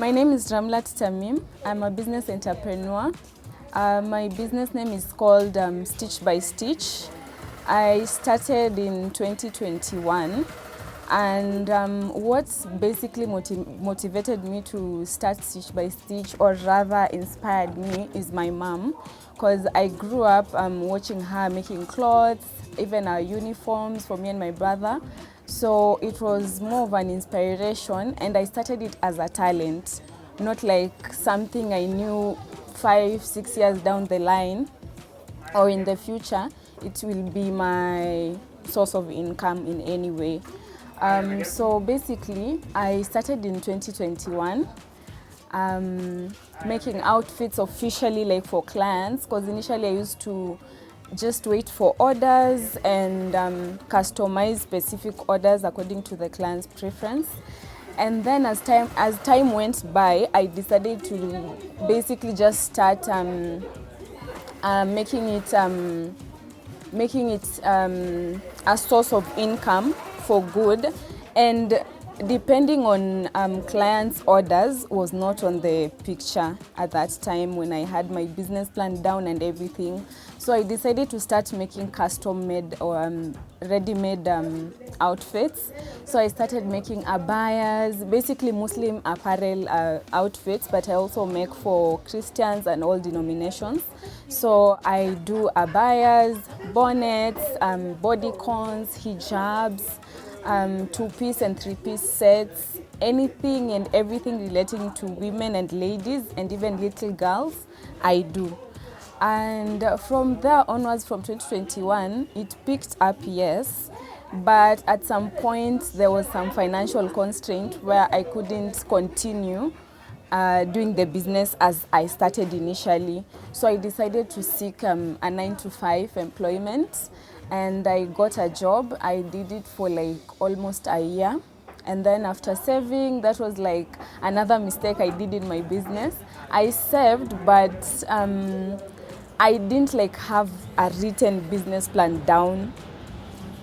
My name is Ramlat Tamim. I'm a business entrepreneur. My business name is called Stitch by Stitch. I started in 2021, and what's basically motivated me to start Stitch by Stitch, or rather inspired me, is my mom, because I grew up watching her making clothes, even our uniforms for me and my brother. So it was more of an inspiration, and I started it as a talent, not like something I knew 5-6 years down the line or in the future it will be my source of income in any way. So basically I started in 2021 making outfits officially, like for clients, because initially I used to just wait for orders and customize specific orders according to the client's preference. And then as time went by, I decided to basically just start making it a source of income for good. And depending on clients' orders was not on the picture at that time when I had my business plan down and everything. So I decided to start making custom-made or ready-made outfits. So I started making abayas, basically Muslim apparel outfits, but I also make for Christians and all denominations. So I do abayas, bonnets, bodycons, hijabs, two-piece and three-piece sets, anything and everything relating to women and ladies and even little girls, I do. And from there onwards, from 2021, it picked up, yes, but at some point there was some financial constraint where I couldn't continue doing the business as I started initially. So I decided to seek a 9-to-5 employment, and I got a job. I did it for like almost a year. And then after saving, that was like another mistake I did in my business. I saved, but I didn't like have a written business plan down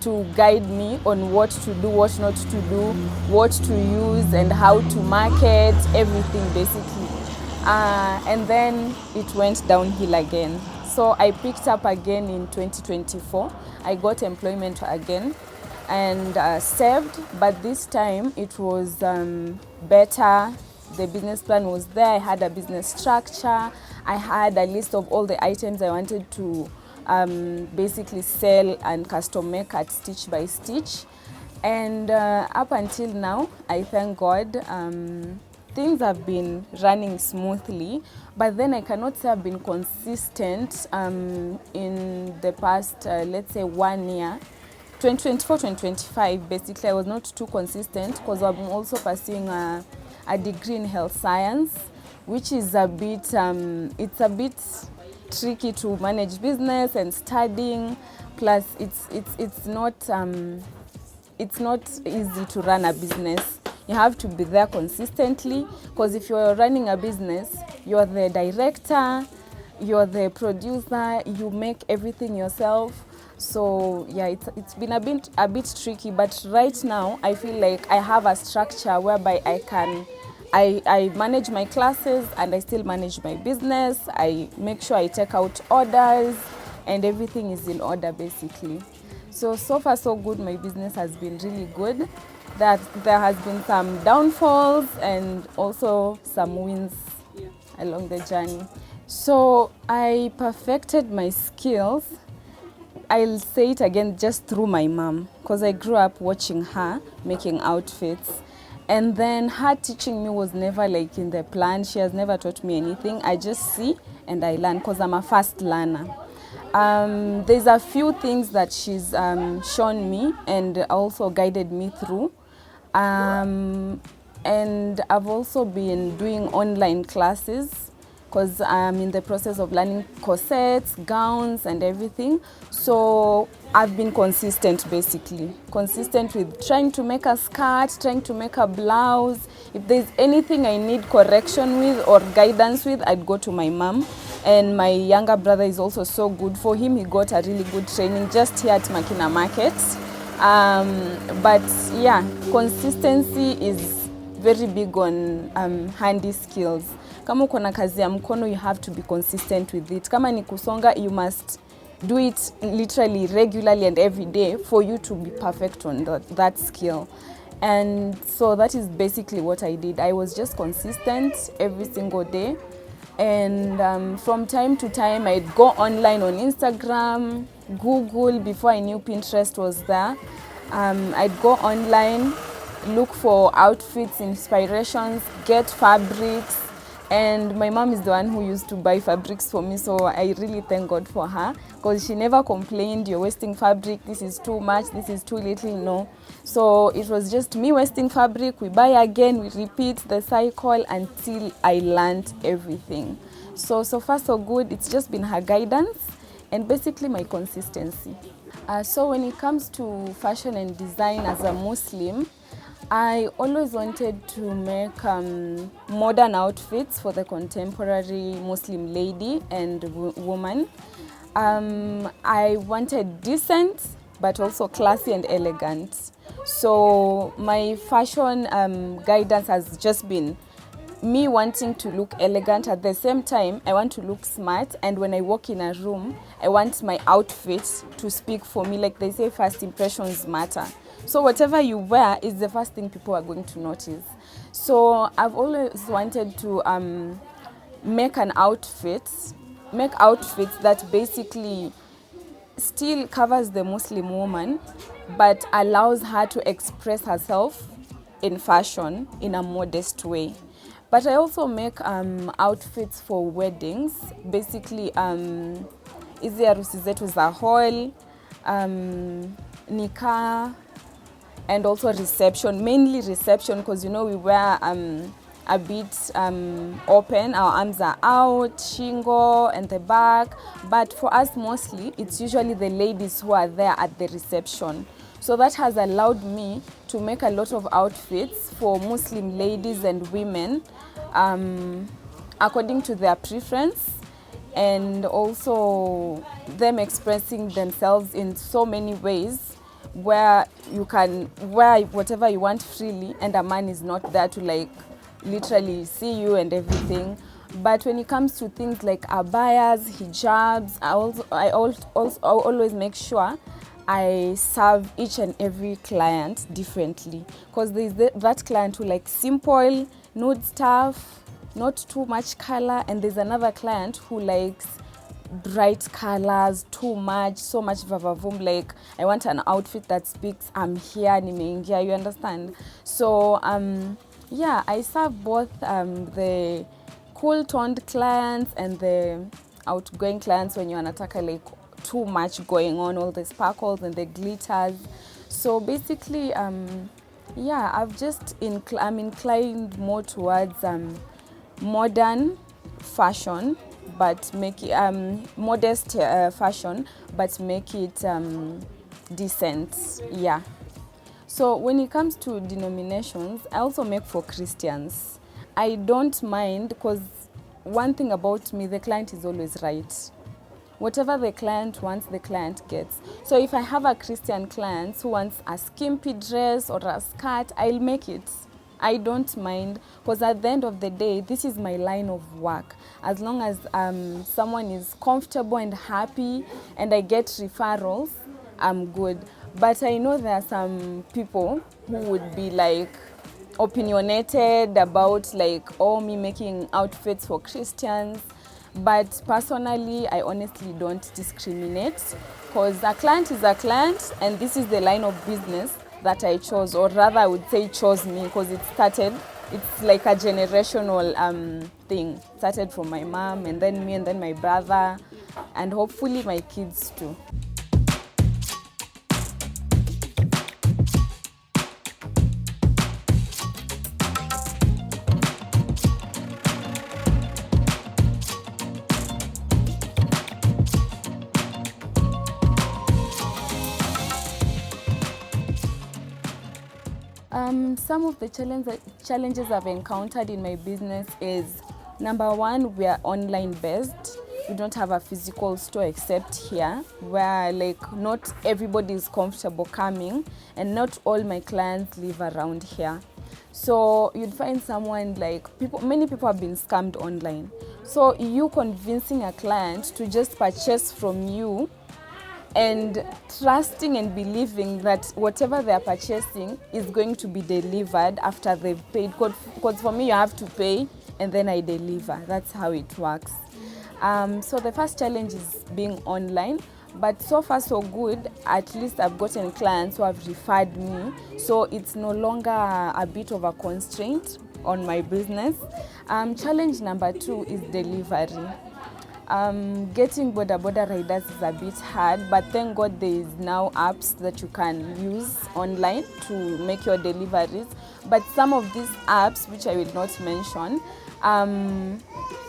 to guide me on what to do, what not to do, what to use, and how to market, everything basically. And then it went downhill again. So I picked up again in 2024. I got employment again and saved, but this time it was better. The business plan was there. I had a business structure. I had a list of all the items I wanted to basically sell and custom make at Stitch by Stitch. And up until now, I thank God, things have been running smoothly, but then I cannot say I've been consistent in the past, let's say 1 year. 2024, 2025, basically I was not too consistent because I'm also pursuing a degree in health science, which is a bit, it's a bit tricky to manage business and studying. Plus, it's not easy to run a business. You have to be there consistently, because if you're running a business, you're the director, you're the producer, you make everything yourself. So yeah, it's been a bit tricky, but right now I feel like I have a structure whereby I manage my classes and I still manage my business. I make sure I take out orders and everything is in order basically. So far so good. My business has been really good. That there has been some downfalls and also some wins along the journey. So I perfected my skills, I'll say it again, just through my mom, because I grew up watching her making outfits. And then her teaching me was never like in the plan. She has never taught me anything. I just see and I learn, because I'm a fast learner. There's a few things that she's shown me and also guided me through. And I've also been doing online classes, because I'm in the process of learning corsets, gowns and everything. So I've been consistent basically. Consistent with trying to make a skirt, trying to make a blouse. If there's anything I need correction with or guidance with, I'd go to my mom. And my younger brother is also so good. For him, he got a really good training just here at Makina Market. But yeah, consistency is very big on handy skills. Kama uko na kazi ya mkono, you have to be consistent with it. Kama ni kusonga, you must do it literally regularly and every day for you to be perfect on that skill. And so that is basically what I did. I was just consistent every single day. And from time to time, I'd go online on Instagram, Google, before I knew Pinterest was there. I'd go online, look for outfits, inspirations, get fabrics. And my mom is the one who used to buy fabrics for me, so I really thank God for her, because she never complained, you're wasting fabric, this is too much, this is too little, no. So it was just me wasting fabric, we buy again, we repeat the cycle until I learned everything. So far so good. It's just been her guidance and basically my consistency. So when it comes to fashion and design as a Muslim, I always wanted to make modern outfits for the contemporary Muslim lady and woman. I wanted decent, but also classy and elegant. So my fashion guidance has just been me wanting to look elegant. At the same time, I want to look smart, and when I walk in a room, I want my outfit to speak for me. Like they say, first impressions matter. So whatever you wear is the first thing people are going to notice. So I've always wanted to make outfits that basically still covers the Muslim woman, but allows her to express herself in fashion in a modest way. But I also make outfits for weddings, basically hizi harusi zetu za hall, nikah, and also reception, mainly reception, because you know we wear a bit open, our arms are out, shingo and the back, but for us mostly it's usually the ladies who are there at the reception. So that has allowed me to make a lot of outfits for Muslim ladies and women according to their preference, and also them expressing themselves in so many ways, where you can wear whatever you want freely and a man is not there to like literally see you and everything. But when it comes to things like abayas, hijabs, I always make sure I serve each and every client differently, because there's that client who likes simple, nude stuff, not too much color, and there's another client who likes bright colors, too much, so much vavavoom, like I want an outfit that speaks I'm here, nimeingia, you understand? So yeah, I serve both the cool toned clients and the outgoing clients when you wanataka like too much going on, all the sparkles and the glitters. So basically yeah, I'm inclined more towards modern fashion, but make it modest fashion, but make it decent. Yeah. So when it comes to denominations, I also make for Christians. I don't mind, because one thing about me, the client is always right. Whatever the client wants, the client gets. So if I have a Christian client who wants a skimpy dress or a skirt, I'll make it. I don't mind, because at the end of the day, this is my line of work. As long as someone is comfortable and happy and I get referrals, I'm good. But I know there are some people who would be like opinionated about like, oh, me making outfits for Christians. But personally, I honestly don't discriminate, because a client is a client, and this is the line of business that I chose, or rather I would say chose me, because it's like a generational thing. It started from my mom, and then me, and then my brother, and hopefully my kids too. Some of the challenges I've encountered in my business is, number one, we are online based. We don't have a physical store except here, where like not everybody is comfortable coming, and not all my clients live around here. So you'd find someone like many people have been scammed online. So you convincing a client to just purchase from you and trusting and believing that whatever they're purchasing is going to be delivered after they've paid. Because for me, you have to pay and then I deliver. That's how it works. So the first challenge is being online. But so far so good, at least I've gotten clients who have referred me. So it's no longer a bit of a constraint on my business. Challenge number 2 is delivery. Getting border riders is a bit hard, but thank God there is now apps that you can use online to make your deliveries. But some of these apps, which I will not mention,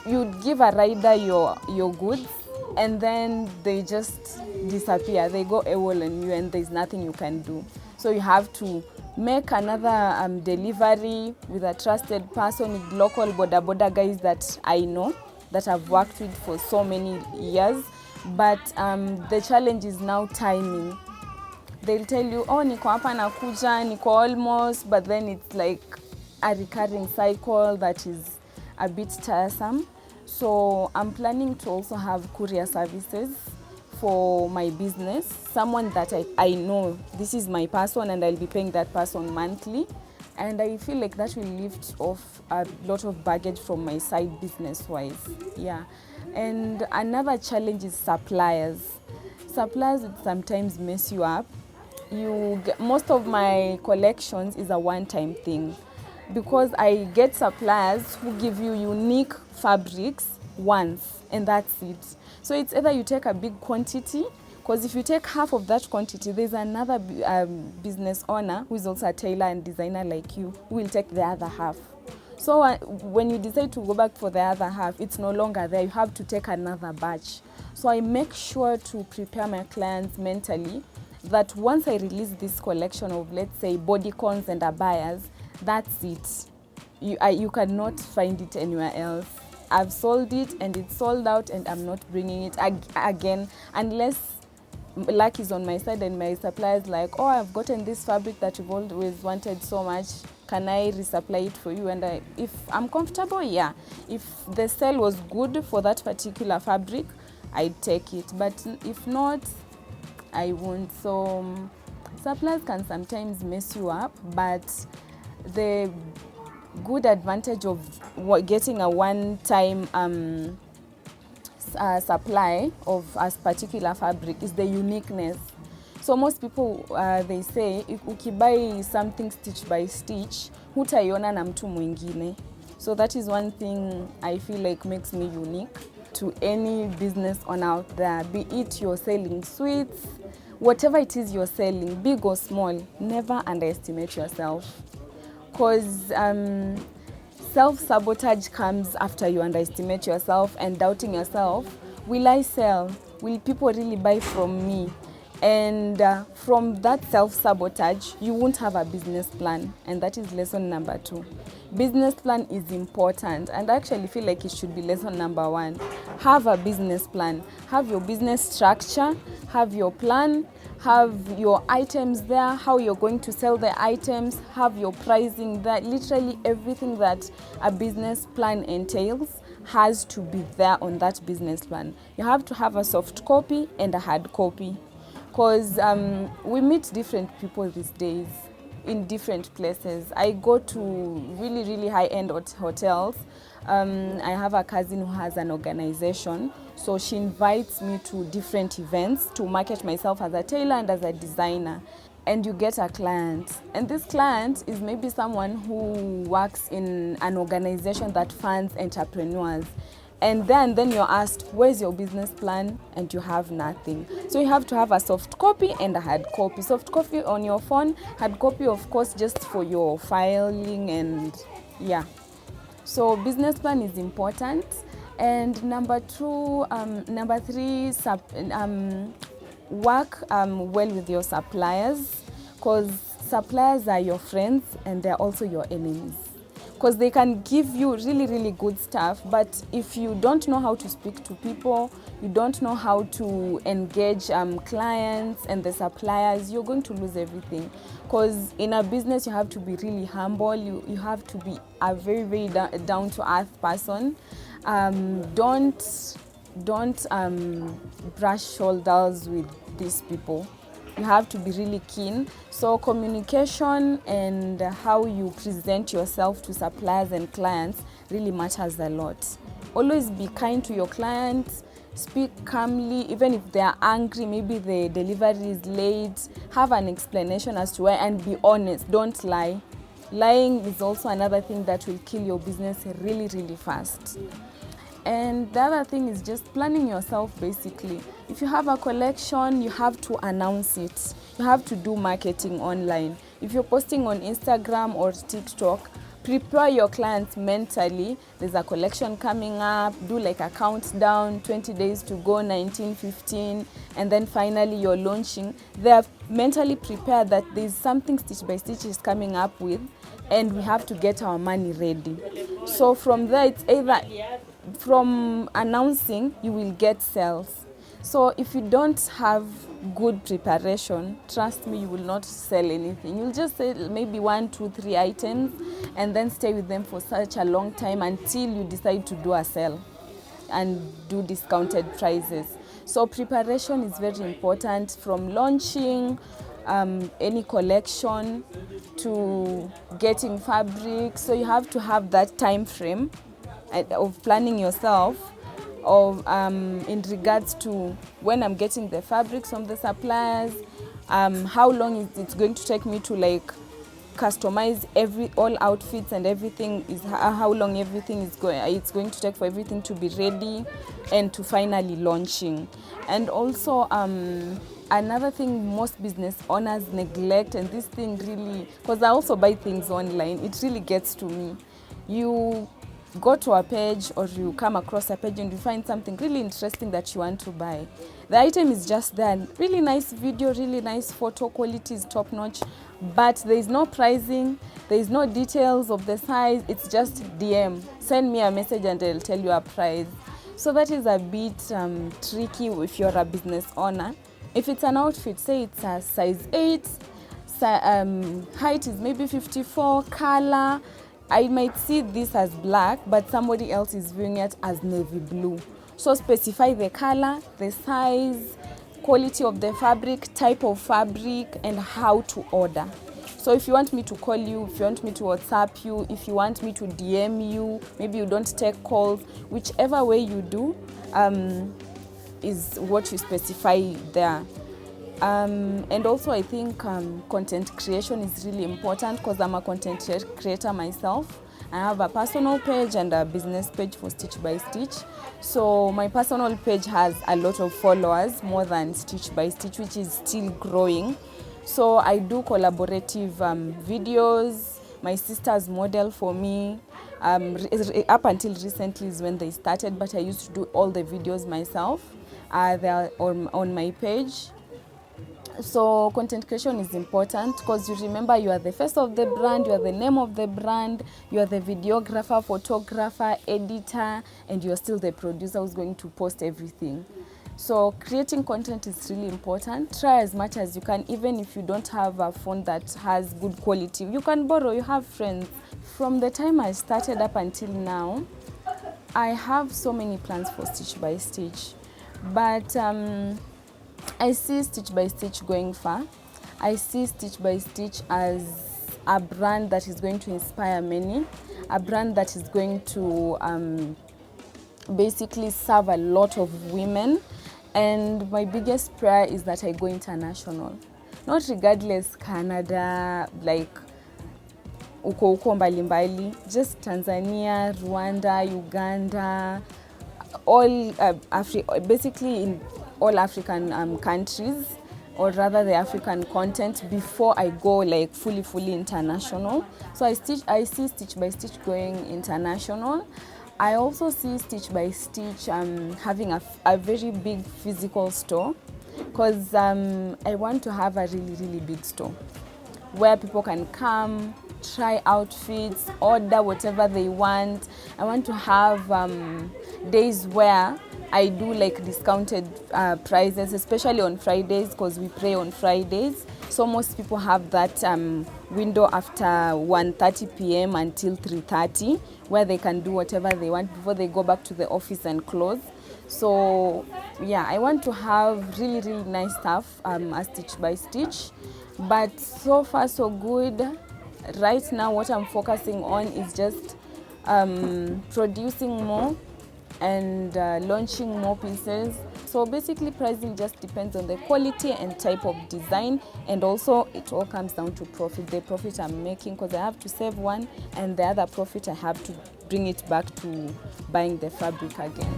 you'd give a rider your goods and then they just disappear. They go AWOL on you and there's nothing you can do. So you have to make another delivery with a trusted person, with local border guys that I know, that I've worked with for so many years. But the challenge is now timing. They'll tell you, oh, niko hapa nakuja, niko almost, but then it's like a recurring cycle that is a bit tiresome. So I'm planning to also have courier services for my business. Someone that I know, this is my person and I'll be paying that person monthly. And I feel like that will lift off a lot of baggage from my side business-wise. Yeah. And another challenge is suppliers. Suppliers would sometimes mess you up. Most of my collections is a one-time thing, because I get suppliers who give you unique fabrics once and that's it. So it's either you take a big quantity, because if you take half of that quantity, there's another business owner who is also a tailor and designer like you who will take the other half. So when you decide to go back for the other half, it's no longer there. You have to take another batch. So I make sure to prepare my clients mentally that once I release this collection of, let's say, bodycons and abayas, that's it. You cannot find it anywhere else. I've sold it and it's sold out and I'm not bringing it again unless luck is on my side and my supplier is like, oh, I've gotten this fabric that you've always wanted so much. Can I resupply it for you? And if I'm comfortable, yeah. If the sale was good for that particular fabric, I'd take it. But if not, I won't. So suppliers can sometimes mess you up, but the good advantage of getting a one-time supply of a particular fabric is the uniqueness. So most people, they say, ukibai something stitch by stitch, hutaiona na mtu mwingine. So that is one thing I feel like makes me unique to any business owner out there. Be it you're selling sweets, whatever it is you're selling, big or small, never underestimate yourself. Because self-sabotage comes after you underestimate yourself and doubting yourself. Will I sell? Will people really buy from me? And from that self-sabotage, you won't have a business plan. And that is lesson number 2. Business plan is important, and I actually feel like it should be lesson number 1. Have a business plan. Have your business structure, have your plan, have your items there, how you're going to sell the items, have your pricing there. Literally everything that a business plan entails has to be there on that business plan. You have to have a soft copy and a hard copy, because we meet different people these days in different places. I go to really, really high-end hotels. I have a cousin who has an organization, so she invites me to different events to market myself as a tailor and as a designer. And you get a client, and this client is maybe someone who works in an organization that funds entrepreneurs. And then you're asked, where's your business plan? And you have nothing. So you have to have a soft copy and a hard copy. Soft copy on your phone, hard copy, of course, just for your filing and yeah. So business plan is important. And number 3, work well with your suppliers, because suppliers are your friends and they're also your enemies. because they can give you really, really good stuff, but if you don't know how to speak to people, you don't know how to engage clients and the suppliers, you're going to lose everything. Because in a business, you have to be really humble. You have to be a very, very down-to-earth person. Don't brush shoulders with these people. You have to be really keen. So communication and how you present yourself to suppliers and clients really matters a lot. Always be kind to your clients. Speak calmly, even if they are angry, maybe the delivery is late. Have an explanation as to why, and be honest. Don't lie. Lying is also another thing that will kill your business really, really fast. And the other thing is just planning yourself, basically. If you have a collection, you have to announce it. You have to do marketing online. If you're posting on Instagram or TikTok, prepare your clients mentally. There's a collection coming up. Do like a countdown, 20 days to go, 19, 15, and then finally you're launching. They're mentally prepared that there's something Stitch by Stitch is coming up with, and we have to get our money ready. So from there, it's either from announcing, you will get sales. So if you don't have good preparation, trust me, you will not sell anything. You'll just sell maybe 1, 2, 3 items and then stay with them for such a long time until you decide to do a sale and do discounted prices. So preparation is very important, from launching any collection to getting fabric. So you have to have that time frame of planning yourself of in regards to when I'm getting the fabrics from the suppliers, how long is it going to take me to like customize all outfits and everything, is how long everything is it's going to take for everything to be ready and to finally launching. And also another thing most business owners neglect, and this thing really, because I also buy things online, it really gets to me. You go to a page or you come across a page and you find something really interesting that you want to buy. The item is just there, really nice video, really nice photo, quality is top notch, but there is no pricing, there is no details of the size, it's just DM. Send me a message and I'll tell you a price. So that is a bit tricky if you're a business owner. If it's an outfit, say it's a size 8, height is maybe 54, color, I might see this as black, but somebody else is viewing it as navy blue. So specify the color, the size, quality of the fabric, type of fabric, and how to order. So if you want me to call you, if you want me to WhatsApp you, if you want me to DM you, maybe you don't take calls, whichever way you do is what you specify there. And also I think content creation is really important, because I'm a content creator myself. I have a personal page and a business page for Stitch by Stitch. So my personal page has a lot of followers, more than Stitch by Stitch, which is still growing. So I do collaborative videos. My sisters model for me. Up until recently is when they started, but I used to do all the videos myself. They're on my page. So content creation is important, because you remember you are the face of the brand, you are the name of the brand, you are the videographer, photographer, editor, and you are still the producer who's going to post everything. So creating content is really important. Try as much as you can, even if you don't have a phone that has good quality. You can borrow, you have friends. From the time I started up until now, I have so many plans for Stitch by Stitch. But I see Stitch by Stitch going far. I see Stitch by Stitch as a brand that is going to inspire many, a brand that is going to basically serve a lot of women. And my biggest prayer is that I go international. Not regardless Canada, like uko mbali mbali, just Tanzania, Rwanda, Uganda, all basically in all African countries, or rather the African content, before I go like fully international. So I see Stitch by Stitch going international. I also see Stitch by Stitch having a very big physical store, because I want to have a really big store where people can come, try outfits, order whatever they want. I want to have days where I do like discounted prices, especially on Fridays, because we pray on Fridays. So most people have that window after 1:30 p.m. until 3:30, where they can do whatever they want before they go back to the office and close. So yeah, I want to have really, really nice stuff, as stitch by stitch. But so far so good. Right now what I'm focusing on is just producing more and launching more pieces. So basically pricing just depends on the quality and type of design, and also it all comes down to profit, the profit I'm making, because I have to save one and the other profit I have to bring it back to buying the fabric again.